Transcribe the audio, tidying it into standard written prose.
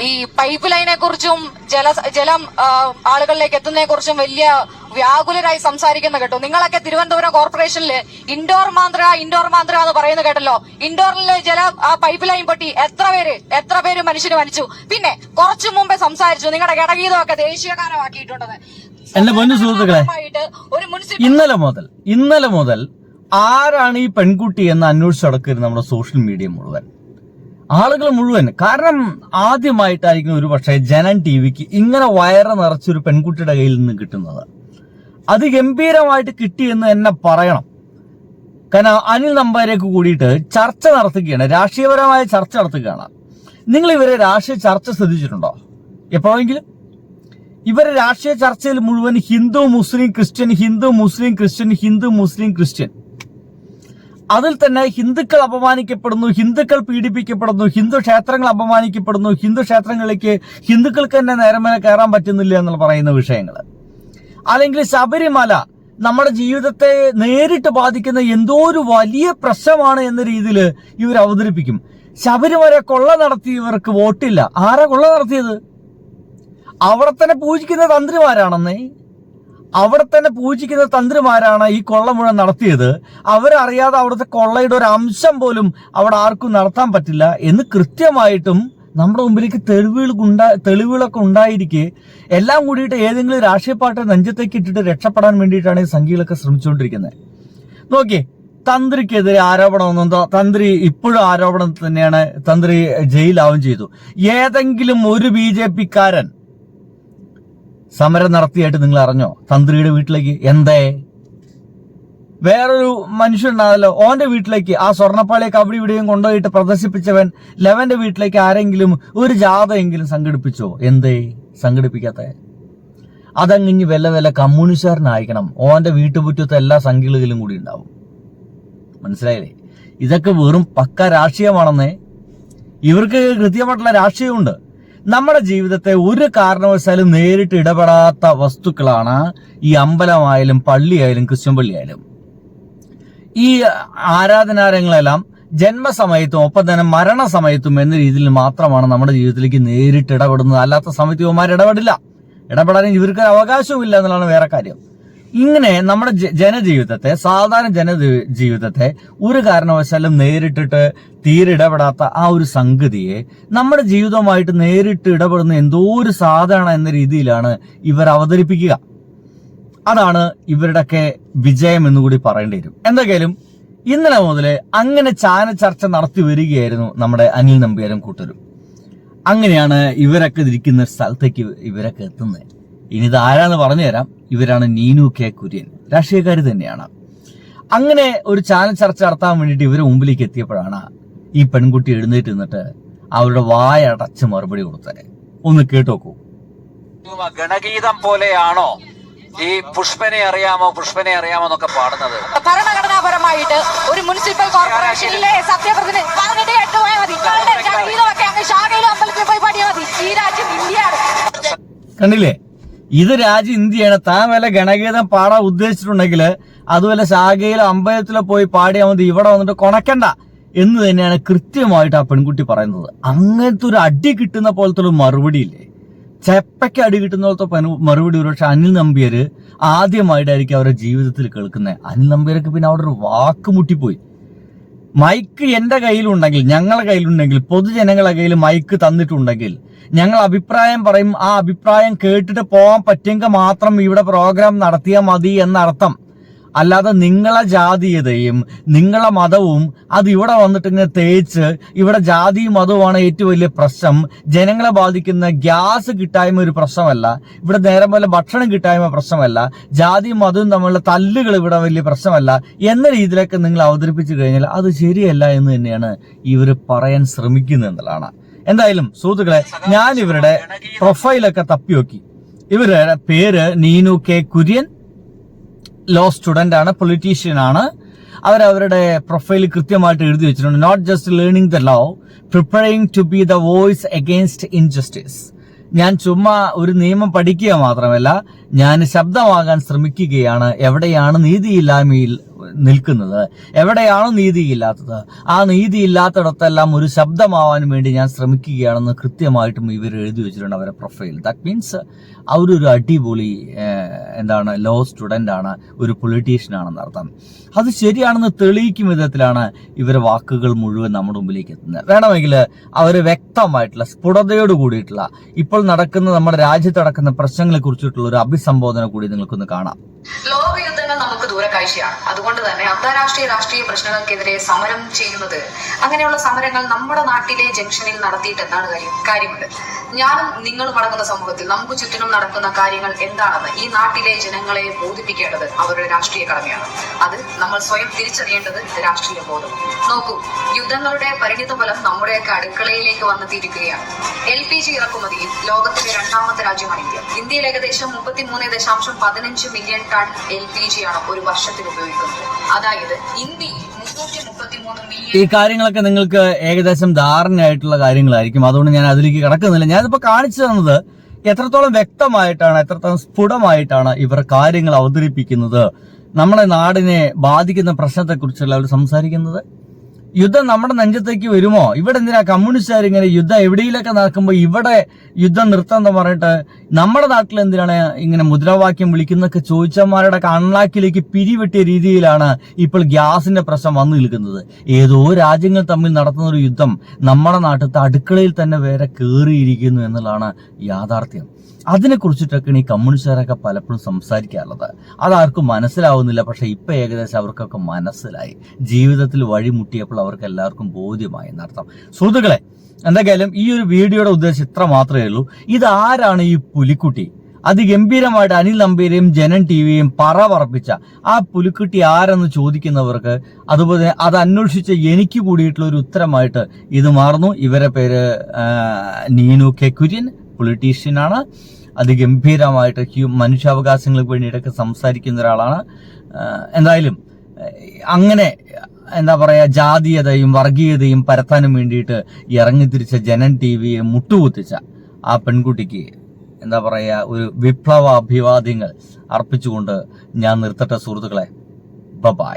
ഈ പൈപ്പ് ലൈനെ കുറിച്ചും ജലം ആളുകളിലേക്ക് എത്തുന്നതിനെ കുറിച്ചും വലിയ വ്യാകുലരായി സംസാരിക്കുന്ന കേട്ടോ. നിങ്ങളൊക്കെ തിരുവനന്തപുരം കോർപ്പറേഷനില് ഇൻഡോർ മാന്ത്ര എന്ന് പറയുന്നത് കേട്ടല്ലോ. ഇൻഡോറിലെ പൈപ്പ് ലൈൻ പൊട്ടി എത്ര പേര് മനുഷ്യന് മരിച്ചു. പിന്നെ കുറച്ചു മുമ്പേ സംസാരിച്ചു നിങ്ങളുടെ ഗണഗീതമൊക്കെ ദേശീയഗാനമാക്കിയിട്ടുണ്ടെന്ന്. എന്റെ പൊന്നു സുഹൃത്തുക്കളെ, ഇന്നലെ മുതൽ ആരാണ് ഈ പെൺകുട്ടി എന്ന് അന്വേഷിച്ച് നടക്കരുത് നമ്മുടെ സോഷ്യൽ മീഡിയ മുഴുവൻ, ആളുകൾ മുഴുവൻ. കാരണം ആദ്യമായിട്ടായിരിക്കും ഒരു പക്ഷേ ജനൻ ടിവിക്ക് ഇങ്ങനെ വയറ് നിറച്ചൊരു പെൺകുട്ടിയുടെ കയ്യിൽ നിന്ന് കിട്ടുന്നത്. അത് ഗംഭീരമായിട്ട് കിട്ടിയെന്ന് തന്നെ പറയണം. കാരണം അനിൽ നമ്പ്യാരേക്ക് കൂടിയിട്ട് ചർച്ച നടത്തുകയാണ്, രാഷ്ട്രീയപരമായ ചർച്ച നടത്തുകയാണ്. നിങ്ങൾ ഇവരെ രാഷ്ട്രീയ ചർച്ച ശ്രദ്ധിച്ചിട്ടുണ്ടോ എപ്പോഴെങ്കിലും? ഇവരെ രാഷ്ട്രീയ ചർച്ചയിൽ മുഴുവൻ Hindu Muslim Christian, Hindu Muslim Christian, Hindu Muslim Christian. അതിൽ തന്നെ ഹിന്ദുക്കൾ അപമാനിക്കപ്പെടുന്നു, ഹിന്ദുക്കൾ പീഡിപ്പിക്കപ്പെടുന്നു, ഹിന്ദു ക്ഷേത്രങ്ങൾ അപമാനിക്കപ്പെടുന്നു, ഹിന്ദു ക്ഷേത്രങ്ങളിലേക്ക് ഹിന്ദുക്കൾക്ക് തന്നെ നേരമേലെ കയറാൻ പറ്റുന്നില്ല എന്ന് പറയുന്ന വിഷയങ്ങൾ. അല്ലെങ്കിൽ ശബരിമല നമ്മുടെ ജീവിതത്തെ നേരിട്ട് ബാധിക്കുന്ന എന്തോ ഒരു വലിയ പ്രശ്നമാണ് എന്ന രീതിയിൽ ഇവർ അവതരിപ്പിക്കും. ശബരിമല കൊള്ള നടത്തിയവർക്ക് വോട്ടില്ല. ആരാ കൊള്ള നടത്തിയത്? അവിടെ തന്നെ പൂജിക്കുന്ന തന്ത്രിമാരാണെന്നേ. അവിടെ തന്നെ പൂജിക്കുന്ന തന്ത്രിമാരാണ് ഈ കൊള്ള മുഴുവൻ നടത്തിയത്. അവരറിയാതെ അവിടുത്തെ കൊള്ളയുടെ ഒരു അംശം പോലും അവിടെ ആർക്കും നടത്താൻ പറ്റില്ല എന്ന് കൃത്യമായിട്ടും നമ്മുടെ മുമ്പിലേക്ക് തെളിവുകളൊക്കെ ഉണ്ടായിരിക്കെ എല്ലാം കൂടിയിട്ട് ഏതെങ്കിലും രാഷ്ട്രീയ പാർട്ടി നെഞ്ചത്തേക്ക് ഇട്ടിട്ട് രക്ഷപ്പെടാൻ വേണ്ടിയിട്ടാണ് ഈ സംഘികളൊക്കെ ശ്രമിച്ചുകൊണ്ടിരിക്കുന്നത്. നോക്കിയേ, തന്ത്രിക്കെതിരെ ആരോപണം, തന്ത്രി ഇപ്പോഴും ആരോപണം തന്നെയാണ്. തന്ത്രി ജയിലാവും ചെയ്തു. ഏതെങ്കിലും ഒരു BJP-ക്കാരൻ സമരം നടത്തിയായിട്ട് നിങ്ങൾ അറിഞ്ഞോ തന്ത്രിയുടെ വീട്ടിലേക്ക്? എന്തേ വേറൊരു മനുഷ്യനുണ്ടാവല്ലോ, ഓന്റെ വീട്ടിലേക്ക് ആ സ്വർണ്ണപ്പാളിയൊക്കെ അവിടെ ഇവിടെയും കൊണ്ടുപോയിട്ട് പ്രദർശിപ്പിച്ചവൻ ലെവന്റെ വീട്ടിലേക്ക് ആരെങ്കിലും ഒരു ജാഥയെങ്കിലും സംഘടിപ്പിച്ചോ? എന്തേ സംഘടിപ്പിക്കാത്ത? അതങ്ങിഞ്ഞ് വല്ല കമ്മ്യൂണിസ്റ്റുകാരനായിരിക്കണം. ഓന്റെ വീട്ടുമുറ്റത്ത് എല്ലാ സംഘികളിലും കൂടി ഉണ്ടാവും. മനസ്സിലായില്ലേ? ഇതൊക്കെ വെറും പക്ക രാഷ്ട്രീയമാണെന്നേ. ഇവർക്ക് കൃത്യമായിട്ടുള്ള രാഷ്ട്രീയമുണ്ട്. നമ്മുടെ ജീവിതത്തെ ഒരു കാരണവശാലും നേരിട്ട് ഇടപെടാത്ത വസ്തുക്കളാണ് ഈ അമ്പലമായാലും പള്ളിയായാലും ക്രിസ്ത്യൻ പള്ളിയായാലും. ഈ ആരാധനാലയങ്ങളെല്ലാം ജന്മസമയത്തും ഒപ്പം തന്നെ മരണസമയത്തും എന്ന രീതിയിൽ മാത്രമാണ് നമ്മുടെ ജീവിതത്തിലേക്ക് നേരിട്ട് ഇടപെടുന്നത്. അല്ലാത്ത സമയത്ത് ഇവന്മാർ ഇടപെടാനും ഇവർക്ക് അവകാശവുമില്ല എന്നുള്ളതാണ് വേറെ കാര്യം. ഇങ്ങനെ നമ്മുടെ ജനജീവിതത്തെ, സാധാരണ ജനജീവിതത്തെ ഒരു കാരണവശാലും നേരിട്ടിട്ട് തീരെ ഇടപെടാത്ത ആ ഒരു സംഗതിയെ നമ്മുടെ ജീവിതവുമായിട്ട് നേരിട്ട് ഇടപെടുന്ന എന്തോ ഒരു സാധനം എന്ന രീതിയിലാണ് ഇവർ അവതരിപ്പിക്കുക. അതാണ് ഇവരുടെയൊക്കെ വിജയം എന്നുകൂടി പറയേണ്ടി വരും. എന്തൊക്കെയാലും ഇന്നലെ മുതൽ അങ്ങനെ ചർച്ച നടത്തി വരികയായിരുന്നു നമ്മുടെ അനിൽ നമ്പ്യാരും കൂട്ടരും. അങ്ങനെയാണ് ഇവരൊക്കെ ഇരിക്കുന്ന സ്ഥലത്തേക്ക് ഇവരൊക്കെ എത്തുന്നത്. ഇനി ഇത് ആരാന്ന് പറഞ്ഞു തരാം. ഇവരാണ് നീനു കെ കുര്യൻ, രാഷ്ട്രീയക്കാർ തന്നെയാണ്. അങ്ങനെ ഒരു ചർച്ച നടത്താൻ വേണ്ടിയിട്ട് ഇവരെ മുമ്പിലേക്ക് എത്തിയപ്പോഴാണ് ഈ പെൺകുട്ടി എഴുന്നേറ്റ് നിന്നിട്ട് അവരുടെ വായടച്ച് മറുപടി കൊടുത്തത്. ഒന്ന് കേട്ടോക്കൂ. ഗണഗീതം പോലെയാണോ ഈ പുഷ്പനെ അറിയാമോ എന്നൊക്കെ പാടുന്നത്? ഭരണഘടനാപരമായിട്ട് ഒരു മുനിസിപ്പൽ കോർപ്പറേഷനിലെ സത്യപ്രതിനിധി പറഞ്ഞിട്ട് കേട്ടുപോയാൽ മതി. ശാഖയിലും അമ്പലത്തിൽ പോയി പാടിയാൽ മതി. ഈ രാജ്യം ഇന്ത്യയാണ്. കണ്ടില്ലേ? ഇത് രാജ്യം ഇന്ത്യയാണ്. താൻ വല്ല ഗണഗീതം പാടാൻ ഉദ്ദേശിച്ചിട്ടുണ്ടെങ്കിൽ അതുപോലെ ശാഖയിലോ അമ്പലത്തിലോ പോയി പാടിയാൽ മതി, ഇവിടെ വന്നിട്ട് കൊണക്കണ്ട എന്ന് തന്നെയാണ് കൃത്യമായിട്ട് ആ പെൺകുട്ടി പറയുന്നത്. അങ്ങനത്തെ ഒരു അടി കിട്ടുന്ന പോലത്തെ ഒരു മറുപടി ഇല്ലേ, ചെപ്പയ്ക്ക് അടി കിട്ടുന്ന പോലത്തെ മറുപടി ഒരുപക്ഷെ അനിൽ നമ്പ്യാർ ആദ്യമായിട്ടായിരിക്കും അവരുടെ ജീവിതത്തിൽ കേൾക്കുന്നത്. അനിൽ നമ്പ്യാർക്ക് പിന്നെ അവിടെ ഒരു വാക്ക് മുട്ടിപ്പോയി. മൈക്ക് എന്റെ കയ്യിലുണ്ടെങ്കിൽ, ഞങ്ങളുടെ കയ്യിലുണ്ടെങ്കിൽ, പൊതുജനങ്ങളുടെ കയ്യിൽ മൈക്ക് തന്നിട്ടുണ്ടെങ്കിൽ ഞങ്ങൾ അഭിപ്രായം പറയും. ആ അഭിപ്രായം കേട്ടിട്ട് പോകാൻ പറ്റുമെങ്കിൽ മാത്രം ഇവിടെ പ്രോഗ്രാം നടത്തിയാൽ മതി എന്നർത്ഥം. അല്ലാതെ നിങ്ങളെ ജാതീയതയും നിങ്ങളെ മതവും അത് ഇവിടെ വന്നിട്ട് ഇങ്ങനെ തേച്ച് ഇവിടെ ജാതിയും മതവുമാണ് ഏറ്റവും വലിയ പ്രശ്നം, ജനങ്ങളെ ബാധിക്കുന്ന ഗ്യാസ് കിട്ടായ്മ ഒരു പ്രശ്നമല്ല, ഇവിടെ നേരം പോലെ ഭക്ഷണം കിട്ടായ്മ പ്രശ്നമല്ല, ജാതിയും മതവും തമ്മിലുള്ള തല്ലുകൾ ഇവിടെ വലിയ പ്രശ്നമല്ല എന്ന രീതിയിലൊക്കെ നിങ്ങൾ അവതരിപ്പിച്ചു കഴിഞ്ഞാൽ അത് ശരിയല്ല എന്ന് തന്നെയാണ് ഇവർ പറയാൻ ശ്രമിക്കുന്നത് എന്നുള്ളതാണ്. എന്തായാലും സുഹൃത്തുക്കളെ, ഞാൻ ഇവരുടെ പ്രൊഫൈലൊക്കെ തപ്പിനോക്കി. ഇവരുടെ പേര് Neenu K Kurian, law student ആണ്, പൊളിറ്റീഷ്യൻ ആണ്. അവരവരുടെ പ്രൊഫൈൽ കൃത്യമായിട്ട് എഴുതി വെച്ചിട്ടുണ്ട്. Not just learning the law, preparing to be the voice against injustice. ഞാൻ ചുമ്മാ ഒരു നിയമം പഠിക്കുക മാത്രമല്ല, ഞാൻ ശബ്ദമാകാൻ ശ്രമിക്കുകയാണ്. എവിടെയാണ് നിൽക്കുന്നത്, എവിടെയാണോ നീതിയില്ലാത്തത് ആ നീതിയില്ലാത്തിടത്തെല്ലാം ഒരു ശബ്ദമാവാൻ വേണ്ടി ഞാൻ ശ്രമിക്കുകയാണെന്ന് കൃത്യമായിട്ടും ഇവർ എഴുതി വെച്ചിട്ടുണ്ട് അവരുടെ പ്രൊഫൈൽ. ദാറ്റ് മീൻസ് അവരൊരു അടിപൊളി ലോ സ്റ്റുഡൻ്റ് ആണ്, ഒരു പൊളിറ്റീഷ്യൻ ആണെന്ന് അർത്ഥം. അത് ശരിയാണെന്ന് തെളിയിക്കും വിധത്തിലാണ് ഇവരെ വാക്കുകൾ മുഴുവൻ നമ്മുടെ മുമ്പിലേക്ക് എത്തുന്നത്. വേണമെങ്കിൽ അവർ വ്യക്തമായിട്ടുള്ള സ്ഫുടതയോട് കൂടിയിട്ടുള്ള ഇപ്പോൾ നടക്കുന്ന നമ്മുടെ രാജ്യത്ത് നടക്കുന്ന പ്രശ്നങ്ങളെ കുറിച്ചിട്ടുള്ള ഒരു അഭിസംബോധന കൂടി നിങ്ങൾക്കൊന്ന് കാണാം. ലോകയുദ്ധങ്ങൾ നമുക്ക് ദൂരക്കാഴ്ചയാണ്. അതുകൊണ്ട് തന്നെ അന്താരാഷ്ട്രീയ രാഷ്ട്രീയ പ്രശ്നങ്ങൾക്കെതിരെ സമരം ചെയ്യുന്നത്, അങ്ങനെയുള്ള സമരങ്ങൾ നമ്മുടെ നാട്ടിലെ ജംഗ്ഷനിൽ നടത്തിയിട്ട് എന്താണ് കാര്യമുണ്ട്? ഞാനും നിങ്ങളും അടങ്ങുന്ന സമൂഹത്തിൽ നമുക്ക് ചുറ്റിനും നടക്കുന്ന കാര്യങ്ങൾ എന്താണെന്ന് ഈ നാട്ടിലെ ജനങ്ങളെ ബോധിപ്പിക്കേണ്ടത് അവരുടെ രാഷ്ട്രീയ കടമയാണ്. അത് നമ്മൾ സ്വയം തിരിച്ചറിയേണ്ടത് രാഷ്ട്രീയ ബോധം. നോക്കൂ, യുദ്ധങ്ങളുടെ പരിണിത ഫലം നമ്മുടെയൊക്കെ അടുക്കളയിലേക്ക് വന്നെത്തിയിരിക്കുകയാണ്. LPG ഇറക്കുമതിയിൽ ലോകത്തിലെ 2ാമത്തെ രാജ്യമാണ് ഇന്ത്യ. ഇന്ത്യയിൽ ഏകദേശം 33.15 മില്യൺ ടൺ LPG ആണ് ഒരു വർഷത്തിൽ ഉപയോഗിക്കുന്നത്. അതായത് ഇന്ത്യയിൽ 333 മില്യൺ. ഈ കാര്യങ്ങളൊക്കെ നിങ്ങൾക്ക് ഏകദേശം ധാരണയായിട്ടുള്ള കാര്യങ്ങളായിരിക്കും, അതുകൊണ്ട് ഞാൻ അതിലേക്ക് കടക്കുന്നില്ല. ഞാനിപ്പോ കാണിച്ചു തന്നത് എത്രത്തോളം വ്യക്തമായിട്ടാണ്, എത്രത്തോളം സ്ഫുടമായിട്ടാണ് ഇവർ കാര്യങ്ങൾ അവതരിപ്പിക്കുന്നത്, നമ്മുടെ നാടിനെ ബാധിക്കുന്ന പ്രശ്നത്തെക്കുറിച്ചുള്ള അവർ സംസാരിക്കുന്നത്. യുദ്ധം നമ്മുടെ നെഞ്ചത്തേക്ക് വരുമോ? ഇവിടെ എന്തിനാ കമ്മ്യൂണിസ്റ്റുകാർ ഇങ്ങനെ യുദ്ധം എവിടെയിലൊക്കെ നടക്കുമ്പോൾ ഇവിടെ യുദ്ധം നിർത്താന്ന് പറഞ്ഞിട്ട് നമ്മുടെ നാട്ടിൽ എന്തിനാണ് ഇങ്ങനെ മുദ്രാവാക്യം വിളിക്കുന്നൊക്കെ ചോദിച്ചമാരുടെ കണ്ണാക്കിലേക്ക് പിരിവെട്ടിയ രീതിയിലാണ് ഇപ്പോൾ ഗ്യാസിന്റെ പ്രശ്നം വന്നു നിൽക്കുന്നത്. ഏതോ രാജ്യങ്ങൾ തമ്മിൽ നടത്തുന്ന ഒരു യുദ്ധം നമ്മുടെ നാട്ടിലത്തെ അടുക്കളയിൽ തന്നെ വേറെ കയറിയിരിക്കുന്നു എന്നുള്ളതാണ് യാഥാർത്ഥ്യം. അതിനെക്കുറിച്ചിട്ടൊക്കെയാണ് ഈ കമ്മ്യൂണിസ്റ്റുകാരൊക്കെ പലപ്പോഴും സംസാരിക്കാറുള്ളത്. അതാർക്കും മനസ്സിലാവുന്നില്ല. പക്ഷെ ഇപ്പൊ ഏകദേശം അവർക്കൊക്കെ മനസ്സിലായി. ജീവിതത്തിൽ വഴിമുട്ടിയപ്പോൾ അവർക്ക് എല്ലാവർക്കും ബോധ്യമായി എന്നർത്ഥം. സുഹൃത്തുക്കളെ, എന്തൊക്കെയായാലും ഈ ഒരു വീഡിയോയുടെ ഉദ്ദേശം ഇത്ര മാത്രമേ ഉള്ളൂ. ഇതാരാണ് ഈ പുലിക്കുട്ടി? അതിഗംഭീരമായിട്ട് അനിൽ നമ്പീരെയും ജനൻ ടിവിയെയും പറപ്പിച്ച ആ പുലിക്കുട്ടി ആരെന്ന് ചോദിക്കുന്നവർക്ക്, അതുപോലെ അത് അന്വേഷിച്ച എനിക്ക് കൂടിയിട്ടുള്ള ഒരു ഉത്തരമായിട്ട് ഇത് മാറുന്നു. ഇവരെ പേര് നീനു കെ കുര്യൻ, പൊളിറ്റീഷ്യനാണ്. അതിഗംഭീരമായിട്ട് മനുഷ്യാവകാശങ്ങൾക്ക് വേണ്ടിയിട്ടൊക്കെ സംസാരിക്കുന്ന ഒരാളാണ്. എന്തായാലും അങ്ങനെ ജാതീയതയും വർഗീയതയും പരത്താനും വേണ്ടിയിട്ട് ഇറങ്ങിത്തിരിച്ച ജനൻ ടിവിയെ മുട്ടുകുത്തിച്ച ആ പെൺകുട്ടിക്ക് ഒരു വിപ്ലവ അഭിവാദ്യങ്ങൾ അർപ്പിച്ചുകൊണ്ട് ഞാൻ നിർത്തട്ടെ സുഹൃത്തുക്കളെ. ബൈ.